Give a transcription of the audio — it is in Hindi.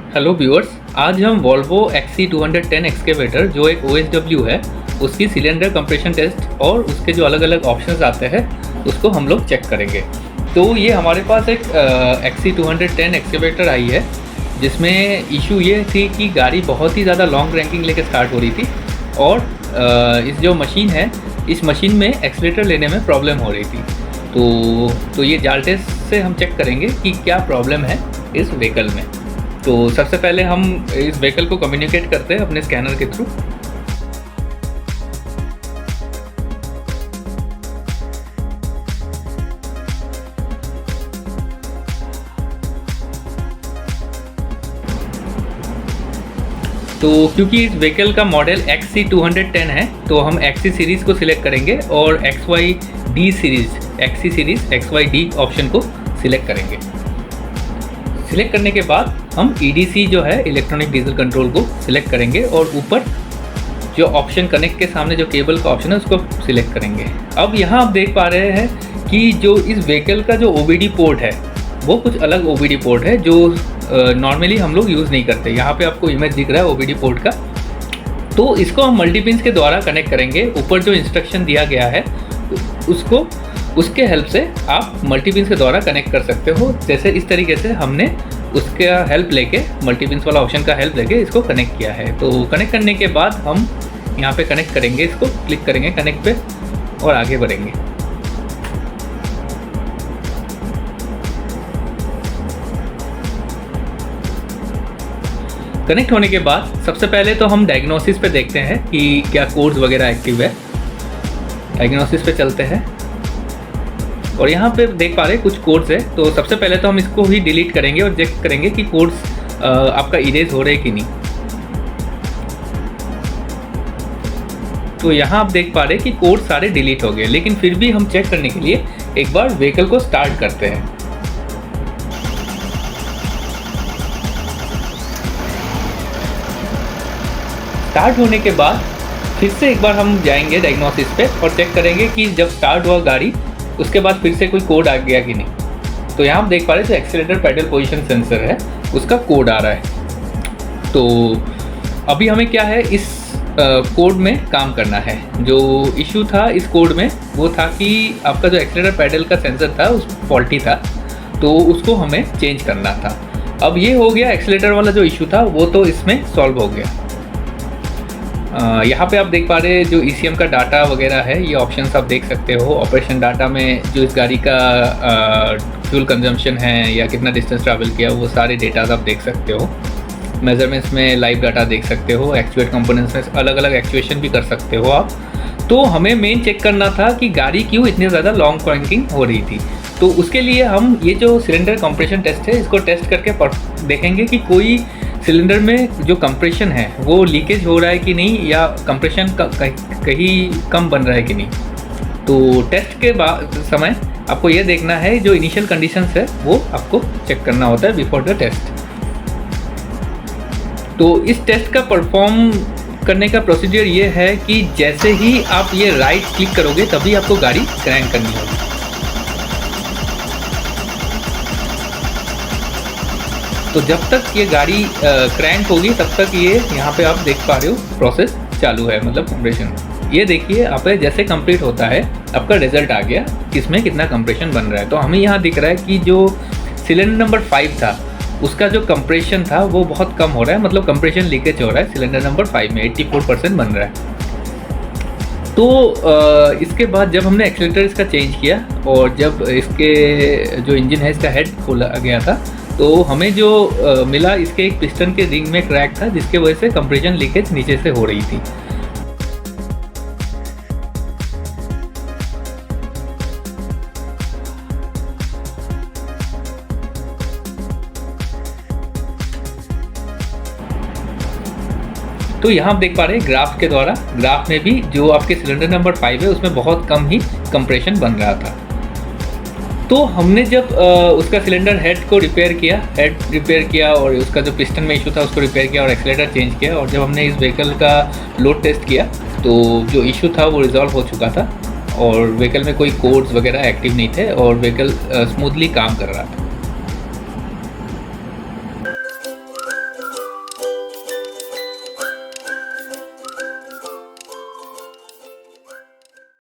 हेलो व्यूअर्स, आज हम वॉल्वो XC210 एक्सकेवेटर जो एक OSW है उसकी सिलेंडर कंप्रेशन टेस्ट और उसके जो अलग अलग ऑप्शंस आते हैं उसको हम लोग चेक करेंगे। तो ये हमारे पास एक XC210 एक्सकेवेटर आई है जिसमें इशू ये थी कि गाड़ी बहुत ही ज़्यादा लॉन्ग रैंकिंग लेके स्टार्ट हो रही थी और इस जो मशीन है इस मशीन में एक्सीलेटर लेने में प्रॉब्लम हो रही थी। तो ये जाल टेस्ट से हम चेक करेंगे कि क्या प्रॉब्लम है इस व्हीकल में। तो सबसे पहले हम इस व्हीकल को कम्युनिकेट करते हैं अपने स्कैनर के थ्रू। तो क्योंकि इस व्हीकल का मॉडल XC210 है तो हम XC सीरीज़ को सिलेक्ट करेंगे और XYD series XC series XYD option को सिलेक्ट करेंगे। सिलेक्ट करने के बाद हम EDC जो है इलेक्ट्रॉनिक डीजल कंट्रोल को सिलेक्ट करेंगे और ऊपर जो ऑप्शन कनेक्ट के सामने जो केबल का ऑप्शन है उसको सिलेक्ट करेंगे। अब यहाँ आप देख पा रहे हैं कि जो इस व्हीकल का जो OBD पोर्ट है वो कुछ अलग OBD पोर्ट है जो नॉर्मली हम लोग यूज़ नहीं करते। यहाँ पे आपको इमेज दिख रहा है OBD पोर्ट का। तो इसको हम मल्टीपिन्स के द्वारा कनेक्ट करेंगे। ऊपर जो इंस्ट्रक्शन दिया गया है उसके हेल्प से आप मल्टीपिन्स के द्वारा कनेक्ट कर सकते हो। जैसे इस तरीके से हमने उसका हेल्प लेके मल्टीपिन्स वाला ऑप्शन का हेल्प लेके इसको कनेक्ट किया है। तो कनेक्ट करने के बाद हम यहाँ पे कनेक्ट करेंगे, इसको क्लिक करेंगे कनेक्ट पे और आगे बढ़ेंगे। कनेक्ट होने के बाद सबसे पहले तो हम डायग्नोसिस पे देखते हैं कि क्या कोड्स वगैरह एक्टिव है। डायग्नोसिस पे चलते हैं और यहाँ पे देख पा रहे हैं कुछ कोड्स है। तो सबसे पहले तो हम इसको ही डिलीट करेंगे और चेक करेंगे कि कोड्स आपका इरेज हो रहे हैं कि नहीं। तो यहाँ आप देख पा रहे हैं कि कोड सारे डिलीट हो गए, लेकिन फिर भी हम चेक करने के लिए एक बार व्हीकल को स्टार्ट करते हैं। स्टार्ट होने के बाद फिर से एक बार हम जाएंगे डायग्नोसिस पे और चेक करेंगे कि जब स्टार्ट हुआ गाड़ी उसके बाद फिर से कोई कोड आ गया कि नहीं। तो यहाँ आप देख पा रहे हैं जो एक्सीलरेटर पेडल पोजीशन सेंसर है उसका कोड आ रहा है। तो अभी हमें क्या है इस कोड में काम करना है। जो इशू था इस कोड में वो था कि आपका जो एक्सीलरेटर पेडल का सेंसर था उस फॉल्टी था, तो उसको हमें चेंज करना था। अब ये हो गया, एक्सीलरेटर वाला जो इशू था वो तो इसमें सॉल्व हो गया। यहाँ पे आप देख पा रहे हैं जो ECM का डाटा वगैरह है, ये ऑप्शंस आप देख सकते हो। ऑपरेशन डाटा में जो इस गाड़ी का फ्यूल कंजम्पशन है या कितना डिस्टेंस ट्रैवल किया वो सारे डेटाज आप देख सकते हो। मेजरमेंट्स में लाइव डाटा देख सकते हो। एक्चुएट कंपोनेंट्स में अलग अलग एक्चुएशन भी कर सकते हो आप। तो हमें मेन चेक करना था कि गाड़ी क्यों इतनी ज़्यादा लॉन्ग क्रैंकिंग हो रही थी। तो उसके लिए हम ये जो सिलेंडर कंप्रेशन टेस्ट है इसको टेस्ट करके देखेंगे कि कोई सिलेंडर में जो कंप्रेशन है वो लीकेज हो रहा है कि नहीं या कंप्रेशन कहीं कम बन रहा है कि नहीं। तो टेस्ट के समय आपको ये देखना है जो इनिशियल कंडीशंस है वो आपको चेक करना होता है बिफोर द टेस्ट। तो इस टेस्ट का परफॉर्म करने का प्रोसीजर ये है कि जैसे ही आप ये राइट क्लिक करोगे तभी आपको गाड़ी क्रैंक करनी होगी। तो जब तक ये गाड़ी क्रैंक होगी तब तक ये यहाँ पे आप देख पा रहे हो प्रोसेस चालू है, मतलब कंप्रेशन। ये देखिए आप जैसे कंप्लीट होता है आपका रिजल्ट आ गया किसमें कितना कंप्रेशन बन रहा है। तो हमें यहाँ दिख रहा है कि जो सिलेंडर नंबर 5 था उसका जो कंप्रेशन था वो बहुत कम हो रहा है, मतलब कंप्रेशन लीकेज हो रहा है सिलेंडर नंबर 5 में 84% बन रहा है। तो इसके बाद जब हमने एक्सीलरेटर इसका चेंज किया और जब इसके जो इंजन है इसका हेड खोला गया था तो हमें जो मिला इसके एक पिस्टन के रिंग में क्रैक था जिसके वजह से कंप्रेशन लीकेज नीचे से हो रही थी। तो यहाँ आप देख पा रहे हैं ग्राफ के द्वारा, ग्राफ में भी जो आपके सिलेंडर नंबर 5 है उसमें बहुत कम ही कंप्रेशन बन रहा था। तो हमने जब उसका सिलेंडर हेड को रिपेयर किया और उसका जो पिस्टन में इशू था उसको रिपेयर किया और एक्सीलरेटर चेंज किया और जब हमने इस व्हीकल का लोड टेस्ट किया तो जो इशू था वो रिजॉल्व हो चुका था और व्हीकल में कोई कोड्स वगैरह एक्टिव नहीं थे और व्हीकल स्मूथली काम कर रहा था।